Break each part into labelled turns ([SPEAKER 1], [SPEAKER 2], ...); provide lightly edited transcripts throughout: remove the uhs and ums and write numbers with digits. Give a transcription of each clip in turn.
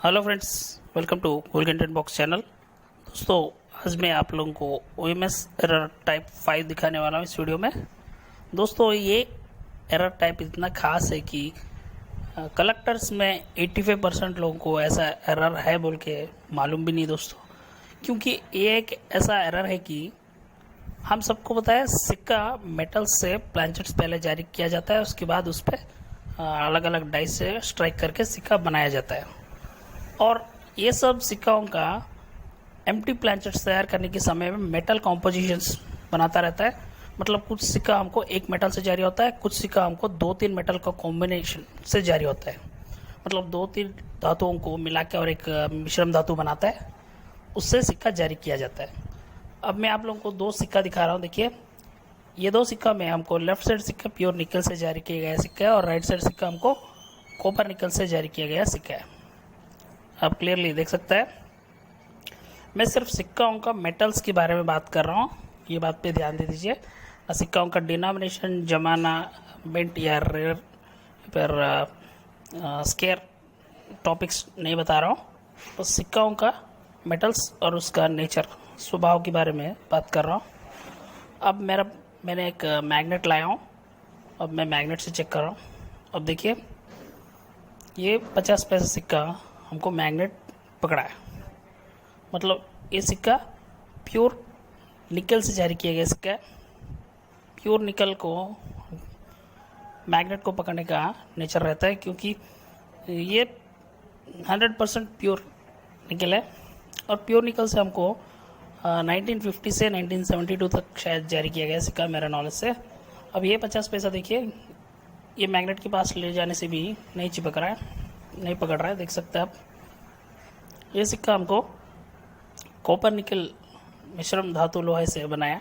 [SPEAKER 1] Hello friends, welcome to cool content box channel. दोस्तों, आज मैं आप लोगों को OMS एरर टाइप 5 दिखाने वाला हूँ इस वीडियो में। दोस्तों, ये एरर टाइप इतना खास है कि कलेक्टर्स में 85% लोगों को ऐसा एरर है बोल के मालूम भी नहीं दोस्तों, क्योंकि ये एक ऐसा एरर है कि हम सबको पता है सिक्का मेटल से प्लांचेट्स पहले जारी किया जाता है, उसके बाद उस पर अलग अलग डाइस से स्ट्राइक करके सिक्का बनाया जाता है। और ये सब सिक्काओं का एम्प्टी प्लांचेट्स तैयार करने के समय में मेटल कॉम्पोजिशंस बनाता रहता है। मतलब कुछ सिक्का हमको एक मेटल से जारी होता है, कुछ सिक्का हमको 2-3 मेटल का कॉम्बिनेशन से जारी होता है। मतलब 2-3 धातुओं को मिला के और एक मिश्रम धातु बनाता है, उससे सिक्का जारी किया जाता है। अब मैं आप लोगों को 2 सिक्का दिखा रहा हूँ। देखिए, ये 2 सिक्का में हमको लेफ्ट साइड सिक्का प्योर निकल से जारी किया गया सिक्का है और राइट साइड सिक्का हमको कॉपर निकल से जारी किया गया सिक्का है। आप क्लियरली देख सकते हैं। मैं सिर्फ सिक्काओं का मेटल्स के बारे में बात कर रहा हूँ, ये बात पे ध्यान दे दीजिए। सिक्काओं का डिनोमिनेशन, जमाना, मिंट या रेयर पर स्केयर टॉपिक्स नहीं बता रहा हूँ। तो सिक्काओं का मेटल्स और उसका नेचर, स्वभाव के बारे में बात कर रहा हूँ। अब मैंने एक मैग्नेट लाया हूँ। अब मैं मैग्नेट से चेक कर रहा हूँ। अब देखिए, ये 50 पैसा सिक्का हमको मैग्नेट पकड़ा है। मतलब ये सिक्का प्योर निकल से जारी किया गया सिक्का है। प्योर निकल को मैग्नेट को पकड़ने का नेचर रहता है, क्योंकि ये 100% प्योर निकल है। और प्योर निकल से हमको 1950 से 1972 तक शायद जारी किया गया सिक्का, मेरा नॉलेज से। अब ये 50 पैसा देखिए, ये मैग्नेट के पास ले जाने से भी नहीं चिपक रहा है, नहीं पकड़ रहा है, देख सकते हैं आप। ये सिक्का हमको कॉपर निकल मिश्रम धातु लोहे से बनाया,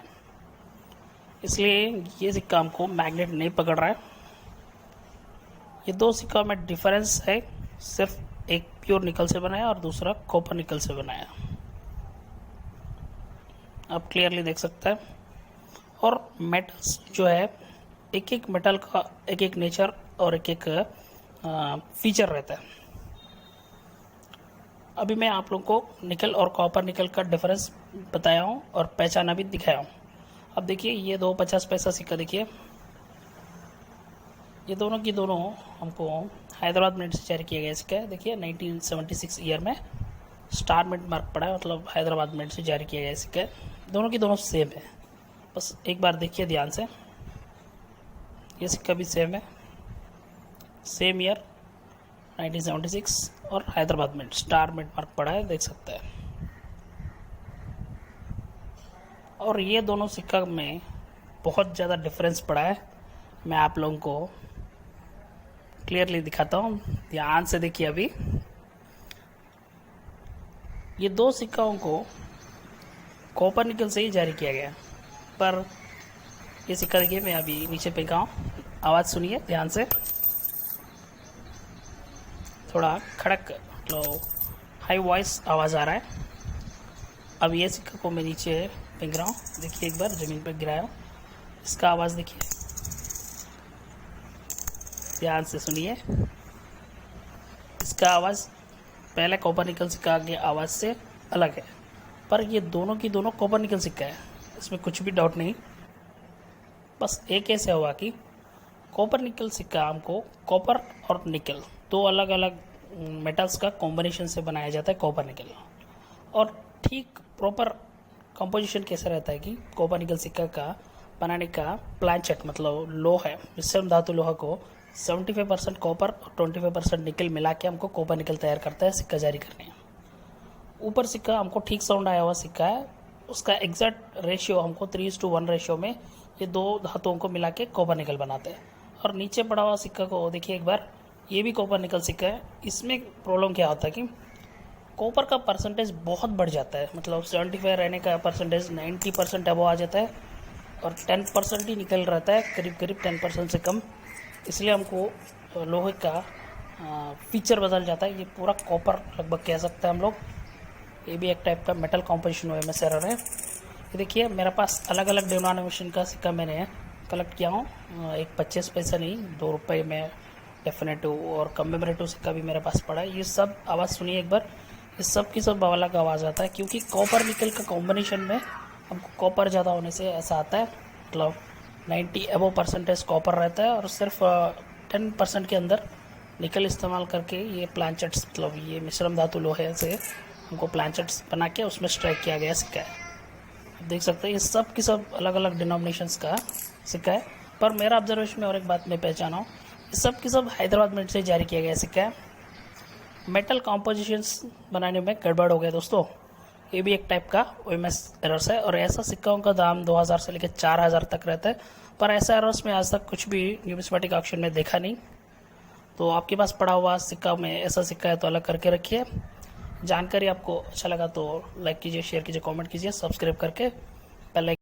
[SPEAKER 1] इसलिए ये सिक्का हमको मैग्नेट नहीं पकड़ रहा है। ये 2 सिक्का में डिफरेंस है, सिर्फ एक प्योर निकल से बनाया और दूसरा कॉपर निकल से बनाया। आप क्लियरली देख सकते हैं। और मेटल्स जो है, एक एक मेटल का एक एक नेचर और एक एक फीचर रहता है। अभी मैं आप लोगों को निकल और कॉपर निकल का डिफरेंस बताया हूँ और पहचाना भी दिखाया हूँ। अब देखिए, ये 2 50 पैसा सिक्का देखिए, ये दोनों की दोनों हमको हैदराबाद मिंट से जारी किया गया सिक्का है। देखिए, 1976 ईयर में स्टार मिंट मार्क पड़ा है, मतलब हैदराबाद मिंट से जारी किया गया सिक्का है। दोनों की दोनों सेम है। बस एक बार देखिए ध्यान से, ये सिक्का भी सेम है, सेम ईयर 1976 और Hyderabad mint, star mint mark पड़ा है, देख सकते हैं। और ये दोनों सिक्का में बहुत ज़्यादा डिफरेंस पड़ा है। मैं आप लोगों को क्लियरली दिखाता हूँ, ध्यान से देखिए। अभी ये 2 सिक्काओं को कॉपर निकल से ही जारी किया गया, पर ये सिक्का देखिए, मैं अभी नीचे फेंका हूँ, आवाज़ सुनिए ध्यान से। थोड़ा खड़क, मतलब हाई वॉइस आवाज़ आ रहा है। अब ये सिक्का को मैं नीचे फेंक रहा हूँ, देखिए एक बार ज़मीन पर गिराया हूँ, इसका आवाज़ देखिए, ध्यान से सुनिए। इसका आवाज़ पहले कॉपर निकल सिक्का की आवाज़ से अलग है, पर ये दोनों की दोनों कॉपर निकल सिक्का है, इसमें कुछ भी डाउट नहीं। बस एक ऐसे हुआ कि कॉपर निकल सिक्का हमको कॉपर और निकल 2 अलग अलग मेटल्स का कॉम्बिनेशन से बनाया जाता है, कॉपर निकल। और ठीक प्रॉपर कंपोजिशन कैसा रहता है कि कॉपर निकल सिक्का का बनाने का प्लांचेट, मतलब लोहा है, मिश्रम धातु लोहा को 75% कॉपर और 25% निकल मिला के हमको कॉपर निकल तैयार करता है सिक्का जारी करने। ऊपर सिक्का हमको ठीक साउंड आया हुआ सिक्का है, उसका एग्जैक्ट रेशियो हमको 3:1 रेशियो में ये 2 धातुओं को मिला के कॉपर निकल बनाते हैं। और नीचे पड़ा हुआ सिक्का को देखिए एक बार, ये भी कॉपर निकल सिक्का है। इसमें प्रॉब्लम क्या होता है कि कॉपर का परसेंटेज बहुत बढ़ जाता है, मतलब 75 रहने का परसेंटेज 90% अबव आ जाता है, और 10% ही निकल रहता है, करीब करीब 10% से कम। इसलिए हमको लोहे का फीचर बदल जाता है। ये पूरा कॉपर लगभग कह सकते हैं हम लोग। ये भी एक टाइप का मेटल कॉम्पोजिशन OMS में एरर है। ये देखिए, मेरे पास अलग अलग डिनोमिनेशन का सिक्का मैंने कलेक्ट किया हूँ। एक 25 पैसा नहीं, 2 रुपये में डेफिनेटिव और कमेमोरेटिव सिक्का भी मेरे पास पड़ा है। ये सब आवाज़ सुनिए एक बार, ये सब की सब अलग आवाज़ आता है, क्योंकि कॉपर निकल का कॉम्बिनेशन में हमको कॉपर ज़्यादा होने से ऐसा आता है। मतलब 90 अबव परसेंटेज कॉपर रहता है और सिर्फ 10% के अंदर निकल इस्तेमाल करके ये प्लांचेट्स, मतलब ये मिश्रम धातु लोहे से हमको प्लांचेट्स बना के उसमें स्ट्राइक किया गया सिक्का है। आप देख सकते हैं ये सब की सब अलग अलग डिनोमिनेशंस का सिक्का है। पर मेरा ऑब्जर्वेशन में और एक बात मैं पहचाना हूँ, ये सब की सब हैदराबाद मिंट से जारी किया गया सिक्का है। मेटल कॉम्पोजिशंस बनाने में गड़बड़ हो गया दोस्तों, ये भी एक टाइप का OMS एरर्स है। और ऐसा सिक्कों का दाम 2000 से लेकर 4000 तक रहता है, पर ऐसा एरर्स में आज तक कुछ भी न्यूमिस्मेटिक ऑक्शन में देखा नहीं। तो आपके पास पड़ा हुआ सिक्का में ऐसा सिक्का है तो अलग करके रखिए। जानकारी आपको अच्छा लगा तो लाइक कीजिए, शेयर कीजिए, कमेंट कीजिए, सब्सक्राइब करके बेल